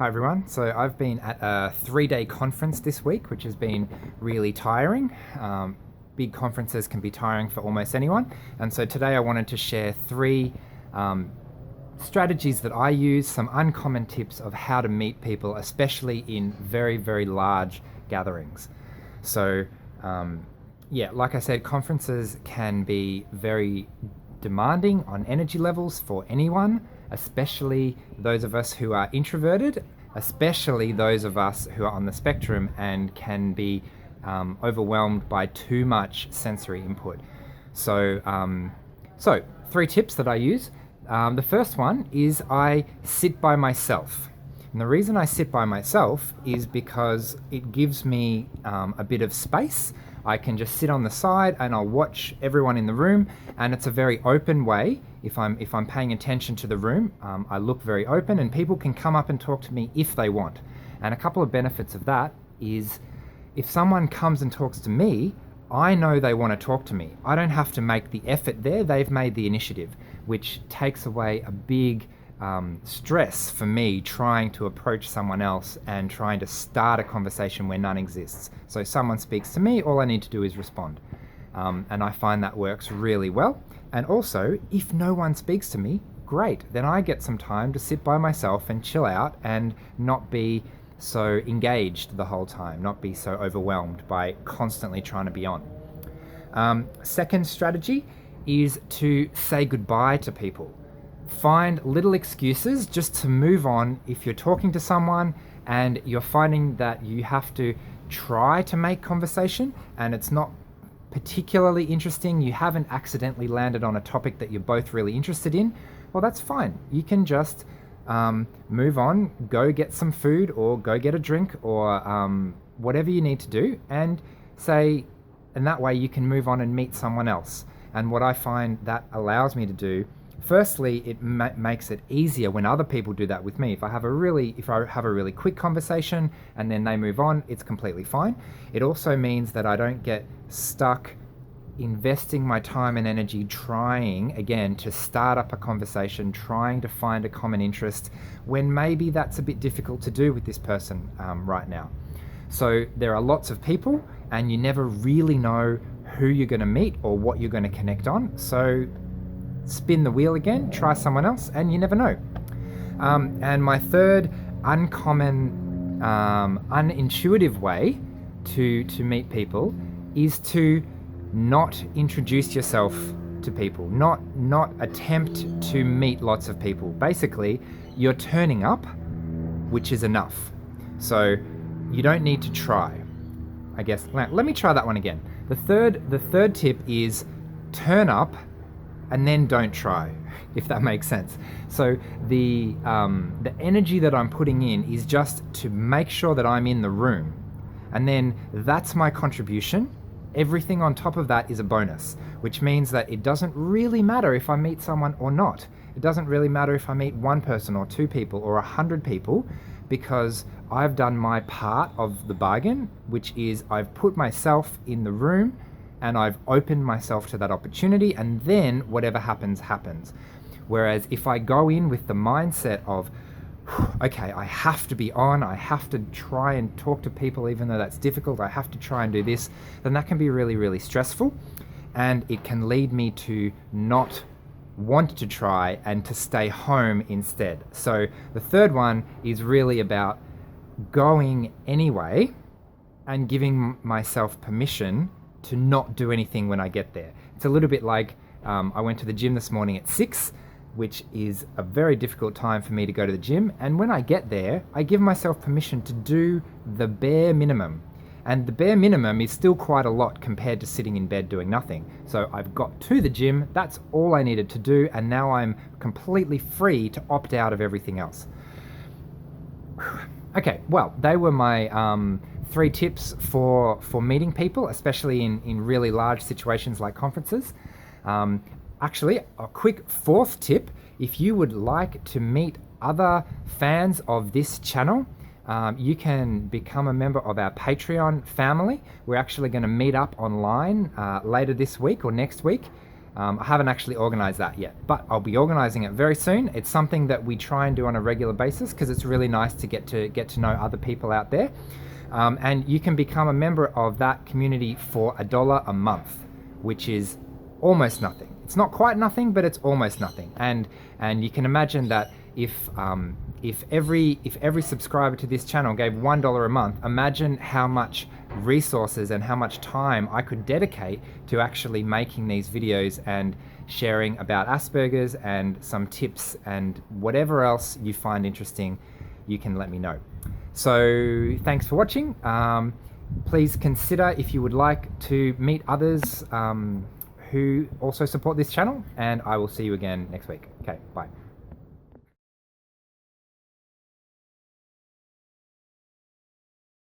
Hi everyone. So I've been at a 3-day conference this week, which has been really tiring. Big conferences can be tiring for almost anyone. And so today I wanted to share three strategies that I use, some uncommon tips of how to meet people, especially in very, very large gatherings. So like I said, conferences can be very demanding on energy levels for anyone, especially those of us who are introverted, especially those of us who are on the spectrum and can be overwhelmed by too much sensory input. So 3 tips that I use. The first one is I sit by myself. And the reason I sit by myself is because it gives me a bit of space. I can just sit on the side and I'll watch everyone in the room, and it's a very open way. If I'm paying attention to the room, I look very open, and people can come up and talk to me if they want. And a couple of benefits of that is if someone comes and talks to me, I know they want to talk to me. I don't have to make the effort there. They've made the initiative, which takes away a big stress for me trying to approach someone else and trying to start a conversation where none exists. So someone speaks to me, all I need to do is respond. And I find that works really well. And also, if no one speaks to me, great. Then I get some time to sit by myself and chill out and not be so engaged the whole time, not be so overwhelmed by constantly trying to be on. Second strategy is to say goodbye to people. Find little excuses just to move on. If you're talking to someone and you're finding that you have to try to make conversation and it's not particularly interesting, you haven't accidentally landed on a topic that you're both really interested in, well, that's fine. You can just move on, go get some food or go get a drink or whatever you need to do, and that way you can move on and meet someone else. And what I find that allows me to do, firstly, it makes it easier when other people do that with me. If I have a really quick conversation and then they move on, it's completely fine. It also means that I don't get stuck investing my time and energy trying again to start up a conversation, trying to find a common interest when maybe that's a bit difficult to do with this person right now. So there are lots of people and you never really know who you're going to meet or what you're going to connect on. So spin the wheel again, try someone else, and you never know. And my third uncommon, unintuitive way to meet people is to not introduce yourself to people, not attempt to meet lots of people. Basically, you're turning up, which is enough. So you don't need to try. I guess, let me try that one again. The third tip is turn up and then don't try, if that makes sense. So the energy that I'm putting in is just to make sure that I'm in the room. And then that's my contribution. Everything on top of that is a bonus, which means that it doesn't really matter if I meet someone or not. It doesn't really matter if I meet one person or 2 people or 100 people, because I've done my part of the bargain, which is I've put myself in the room and I've opened myself to that opportunity, and then whatever happens, happens. Whereas if I go in with the mindset of, okay, I have to be on, I have to try and talk to people even though that's difficult, I have to try and do this, then that can be really, really stressful, and it can lead me to not want to try and to stay home instead. So the third one is really about going anyway and giving myself permission to not do anything when I get there. It's a little bit like I went to the gym this morning at 6, which is a very difficult time for me to go to the gym. And when I get there, I give myself permission to do the bare minimum. And the bare minimum is still quite a lot compared to sitting in bed doing nothing. So I've got to the gym, that's all I needed to do, and now I'm completely free to opt out of everything else. Okay, well, they were my 3 tips for meeting people, especially in really large situations like conferences. Actually, a quick 4th tip, if you would like to meet other fans of this channel, you can become a member of our Patreon family. We're actually going to meet up online later this week or next week. I haven't actually organized that yet, but I'll be organizing it very soon. It's something that we try and do on a regular basis because it's really nice to get to know other people out there. And you can become a member of that community for $1 a month, which is almost nothing. It's not quite nothing, but it's almost nothing. And you can imagine that if every subscriber to this channel gave $1 a month, imagine how much resources and how much time I could dedicate to actually making these videos and sharing about Asperger's and some tips and whatever else you find interesting, you can let me know. So thanks for watching. Please consider if you would like to meet others who also support this channel, and I will see you again next week. Okay, bye.